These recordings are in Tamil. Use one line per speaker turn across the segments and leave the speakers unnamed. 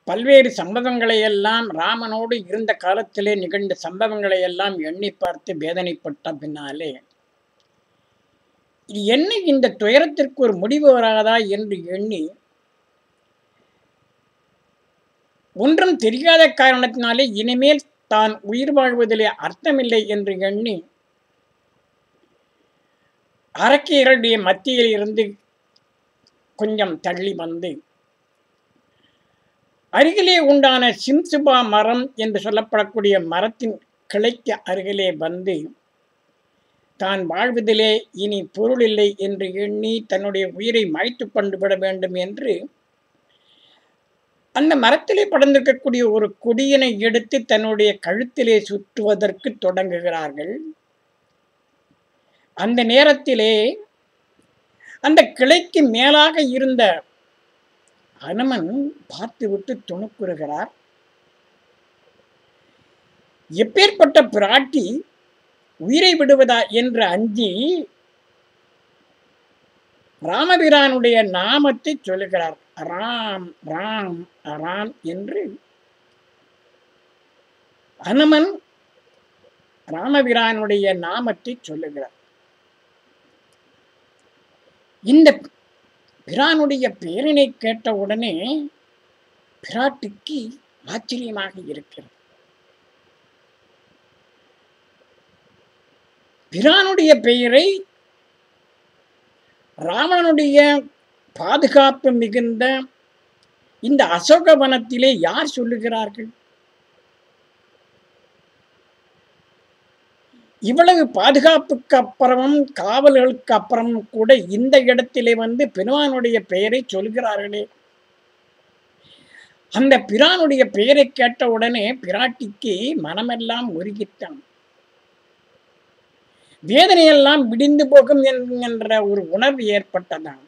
பல்வேறு சம்பவங்களை எல்லாம் ராமனோடு இருந்த காலத்திலே நிகழ்ந்த சம்பவங்களை எல்லாம் எண்ணி பார்த்து வேதனைப்பட்ட பின்னாலே இது என்ன இந்த துயரத்திற்கு ஒரு முடிவு வராதா என்று எண்ணி ஒன்றும் தெரியாத காரணத்தினாலே இனிமேல் தான் உயிர் வாழ்வதிலே அர்த்தமில்லை என்று எண்ணி அரக்கியர்களுடைய மத்தியில் இருந்து கொஞ்சம் தள்ளி வந்து அருகிலே உண்டான சிம்சுபா மரம் என்று சொல்லப்படக்கூடிய மரத்தின் கிளைக்கு அருகிலே வந்து தான் வாழ்வதிலே இனி பொருள் இல்லை என்று எண்ணி தன்னுடைய உயிரை மாய்த்து கொண்டு விட வேண்டும் என்று அந்த மரத்திலே படர்ந்திருக்கக்கூடிய ஒரு கொடியினை எடுத்து தன்னுடைய கழுத்திலே சுற்றுவதற்கு தொடங்குகிறார்கள். அந்த நேரத்திலே அந்த கிளைக்கு மேலாக இருந்த அனுமன் பார்த்துவிட்டு துணுக்குறுகிறார். எப்பேற்பட்ட பிராட்டி உயிரை விடுவதா என்று அஞ்சி ராமபிரானுடைய நாமத்தை சொல்லுகிறார். ராம் ராம் ராம் என்று அனுமன் ராமபிரானுடைய நாமத்தை சொல்லுகிறார். இந்த பிரானுடைய பேரினை கேட்ட உடனே பிராட்டிக்கு ஆச்சரியமாக இருக்கிறது. பிரானுடைய பெயரை ராவணனுடைய பாதுகாப்பு மிகுந்த இந்த அசோகவனத்திலே யார் சொல்லுகிறார்கள்? இவ்வளவு பாதுகாப்புக்கு அப்புறமும் காவல்களுக்கு அப்புறமும் கூட இந்த இடத்திலே வந்து பிரானுடைய பெயரை சொல்கிறார்களே. அந்த பிரானுடைய பெயரை கேட்ட உடனே பிராட்டிக்கு மனமெல்லாம் உருகித்தான். வேதனையெல்லாம் விடிந்து போகும் என்கின்ற ஒரு உணர்வு ஏற்பட்டதான்.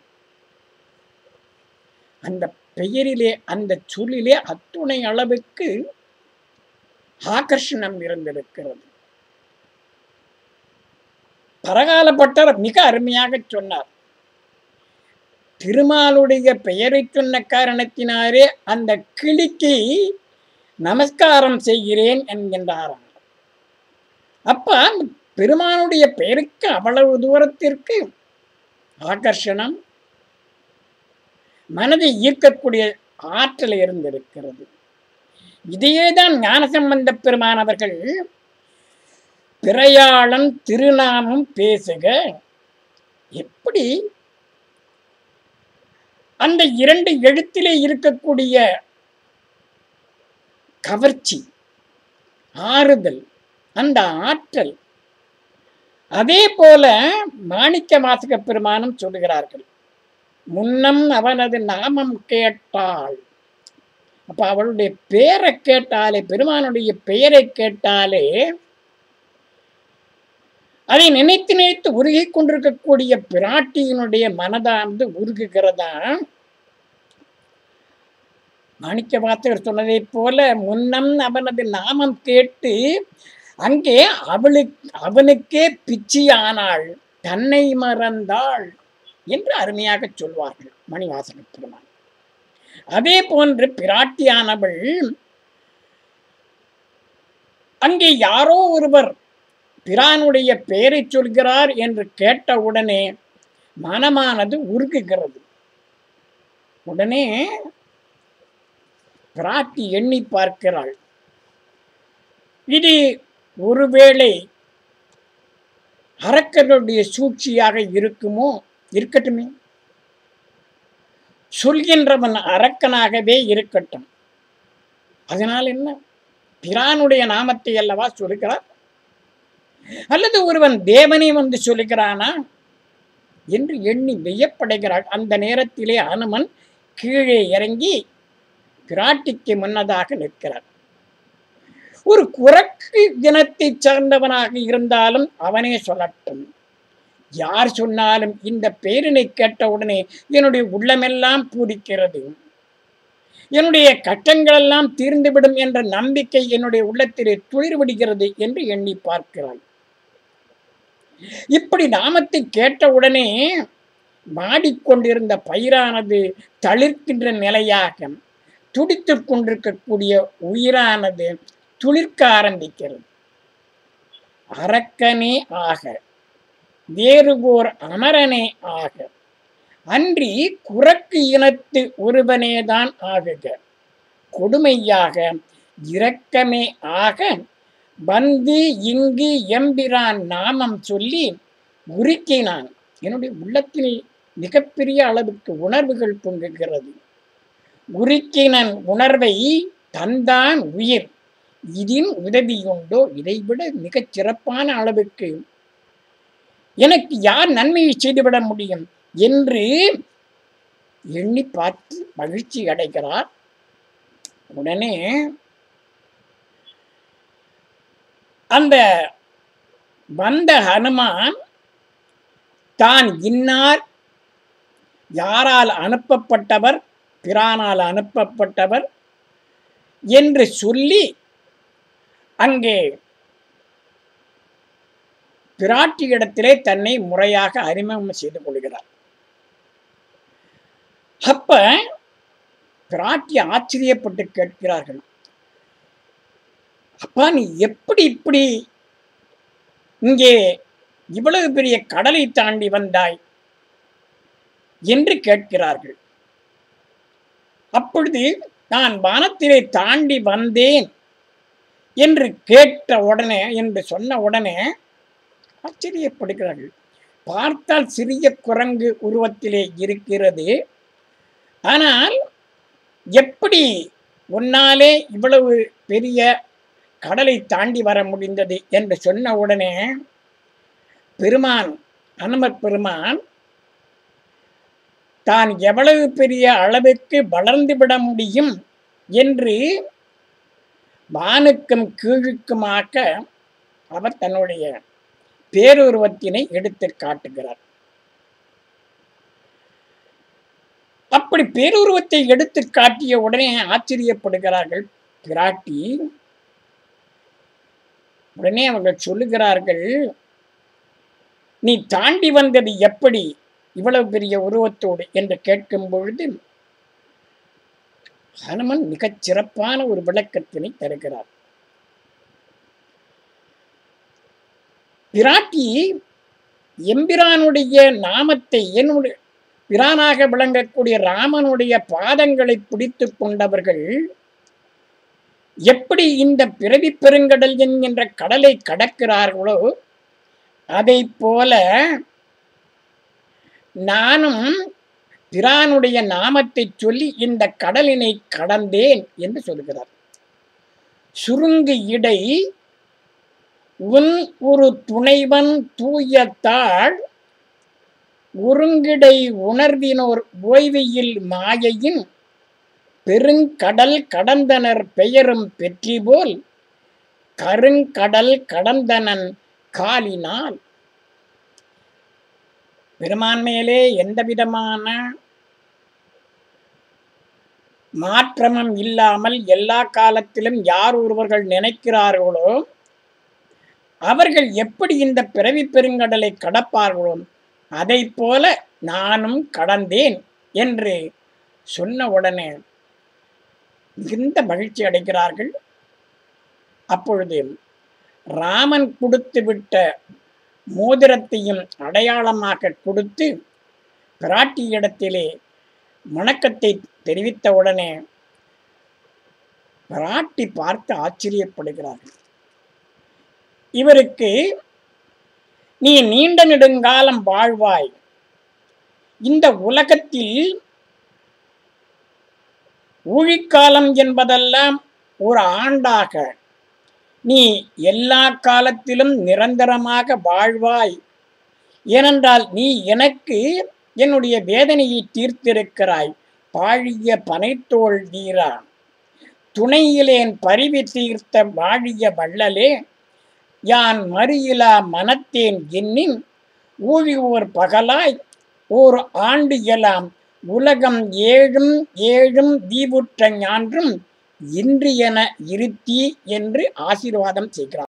அந்த பெயரிலே அந்த சொல்லிலே அத்துணை அளவுக்கு ஆகர்ஷணம் இருந்திருக்கிறது. பரகாலப்பட்டர் மிக அருமையாக சொன்னார். திருமாலுடைய பெயரை சொன்ன காரணத்தினாரே அந்த கிளிக்கு நமஸ்காரம் செய்கிறேன் என்கின்றாராம். அப்ப பெருமானுடைய பெயருக்கு அவ்வளவு தூரத்திற்கு ஆகர்ஷணம், மனதை ஈர்க்கக்கூடிய ஆற்றல் இருந்திருக்கிறது. இதையேதான் ஞானசம்பந்த பெருமான் அவர்கள் பிரயாளன் திருநாமம் பேசுக, எப்படி அந்த இரண்டு எழுத்திலே இருக்கக்கூடிய கவர்ச்சி, ஆறுதல், அந்த ஆற்றல், அதே போல மாணிக்க வாசக பெருமானும் சொல்லுகிறார்கள். முன்னம் அவனது நாமம் கேட்டாள். அப்ப அவளுடைய பெயரை கேட்டாலே, பெருமானுடைய பெயரை கேட்டாலே அதை நினைத்து நினைத்து உருகி கொண்டிருக்கக்கூடிய பிராட்டியினுடைய மனதானது உருகுகிறதா. மாணிக்க வாசகர் சொன்னதை போல முன்னம் அவனது நாமம் கேட்டு அங்கே அவனுக்கே பிச்சியானாள், தன்னை மறந்தாள் என்று அருமையாக சொல்வார்கள் மணிவாசக பெருமான். அதே போன்று பிராட்டியானவள் அங்கே யாரோ ஒருவர் பிரானுடைய பெயரை சொல்கிறார் என்று கேட்ட உடனே மனமானது உருகுகிறது. உடனே பிராட்டி எண்ணி பார்க்கிறாள், இது ஒருவேளை அரக்கர்களுடைய சூழ்ச்சியாக இருக்குமோ? இருக்கட்டுமே, சொல்கின்றவன் அரக்கனாகவே இருக்கட்டும். அதனால் என்ன, பிரானுடைய நாமத்தை அல்லவா சொல்கிறார், அல்லது ஒருவன் தேவனை வந்து சொல்லுகிறானா என்று எண்ணி வியப்படைகிறாள். அந்த நேரத்திலே அனுமன் கீழே இறங்கி பிராட்டிக்கு முன்னதாக நிற்கிறார். ஒரு குரக்கு தினத்தை சார்ந்தவனாக இருந்தாலும் அவனே சொல்லட்டும், யார் சொன்னாலும் இந்த பேரினை கேட்டவுடனே என்னுடைய உள்ளமெல்லாம் பூரிக்கிறது, என்னுடைய கஷ்டங்களெல்லாம் தீர்ந்துவிடும் என்ற நம்பிக்கை என்னுடைய உள்ளத்திலே துளிர் விடுகிறது என்று எண்ணி பார்க்கிறாள். இப்படி நாமத்தை கேட்டவுடனே வாடிக்கொண்டிருந்த பயிரானது தளிர்க்கின்ற நிலையாக துடித்துக் கொண்டிருக்கக்கூடிய உயிரானது துளிர்க்க ஆரம்பிக்கிறது. அரக்கனே ஆக, வேறு ஓர் அமரனே ஆக, அன்றி குரக்கு இனத்து ஒருவனேதான் ஆகுக, கொடுமையாக இரக்கமே ஆக, வந்து இங்கு எம்பிரான் நாமம் சொல்லி உருக்கினான். என்னுடைய உள்ளத்தில் மிகப்பெரிய அளவுக்கு உணர்வுகள் பொங்குகிறது. உருக்கினன் உணர்வை தந்தான் உயிர், இதின் உதவியுண்டோ? இதைவிட மிகச் சிறப்பான அளவுக்கு எனக்கு யார் நன்மையை செய்துவிட முடியும் என்று எண்ணி பார்த்து மகிழ்ச்சி அடைகிறார். உடனே அந்த வந்த ஹனுமான் தான் இன்னார், யாரால் அனுப்பப்பட்டவர், பிரானால் அனுப்பப்பட்டவர் என்று சொல்லி அங்கே பிராட்டியிடத்திலே தன்னை முறையாக அறிமுகம் செய்து கொள்கிறார். அப்ப பிராட்டி ஆச்சரியப்பட்டு கேட்கிறார்கள், அப்பா நீ எப்படி இப்படி இங்கே இவ்வளவு பெரிய கடலை தாண்டி வந்தாய் என்று கேட்கிறார்கள். அப்பொழுது நான் வானத்திலே தாண்டி வந்தேன் என்று கேட்ட உடனே, என்று சொன்ன உடனே ஆச்சரியப்படுகிறார்கள். பார்த்தால் சிறிய குரங்கு உருவத்திலே இருக்கிறது, ஆனால் எப்படி உன்னாலே இவ்வளவு பெரிய கடலை தாண்டி வர முடிந்தது என்று சொன்ன உடனே பெருமான், அனுமத் பெருமான் தான் எவ்வளவு பெரிய அளவுக்கு வளர்ந்துவிட முடியும் என்று வானுக்கும் கீழுக்குமாக அவர் தன்னுடைய பேருருவத்தினை எடுத்து காட்டுகிறார். அப்படி பேருருவத்தை எடுத்து காட்டிய உடனே ஆச்சரியப்படுகிறார்கள் பிராட்டி. உடனே அவர்கள் சொல்லுகிறார்கள், நீ தாண்டி வந்தது எப்படி இவ்வளவு பெரிய உருவத்தோடு என்று கேட்கும் பொழுது ஹனுமன் மிகச் சிறப்பான ஒரு விளக்கத்தினை தருகிறார். பிராட்டி எம்பிரானுடைய நாமத்தை, என்னுடைய பிரானாக விளங்கக்கூடிய ராமனுடைய பாதங்களை பிடித்து கொண்டவர்கள் எப்படி இந்த பிறவி பெருங்கடல் என்கின்ற கடலை கடக்கிறார்களோ அதை போல நானும் பிரானுடைய நாமத்தை சொல்லி இந்த கடலினை கடந்தேன் என்று சொல்கிறார். சுருங்கு இடை உன் ஒரு துணைவன் தூயத்தாள் ஒருங்கிடை உணர்வினோர் ஓய்வியில் மாயையின் பெருங்கடல் கடந்தனர் பெயரும் பெற்றி போல் கருங்கடல் கடந்தனன் காலினால். பெருமான் மேலே எந்த விதமான மாற்றமும் இல்லாமல் எல்லா காலத்திலும் யார் ஒருவர்கள் நினைக்கிறார்களோ அவர்கள் எப்படி இந்த பிறவி பெருங்கடலை கடப்பார்களோ அதை போல நானும் கடந்தேன் என்று சொன்ன உடனே மிகுந்த மகிழ்ச்சி அடைகிறார்கள். அப்பொழுது ராமன் கொடுத்து விட்ட மோதிரத்தையும் அடையாளமாக கொடுத்து பிராட்டியிடத்திலே வணக்கத்தை தெரிவித்த உடனே பிராட்டி பார்த்து ஆச்சரியப்படுகிறார்கள். இவருக்கு நீ நீண்ட நெடுங்காலம் வாழ்வாய், இந்த உலகத்தில் ஊழிக்காலம் என்பதெல்லாம் ஒரு ஆண்டாக, நீ எல்லா காலத்திலும் நிரந்தரமாக வாழ்வாய். ஏனென்றால் நீ எனக்கு என்னுடைய வேதனையை தீர்த்திருக்கிறாய். பாழிய பனைத்தோள் வீரா துணையிலேன் பரிவி தீர்த்த வாழிய வள்ளலே யான் மறியிலா மனத்தேன் எண்ணின் ஊழி ஓர் பகலாய் ஓர் ஆண்டு எலாம் உலகம் ஏழும் ஏழும் தீவுற்ற ஞான்றும் இன்றியென இருத்தி என்று ஆசீர்வாதம் செய்கிறார்.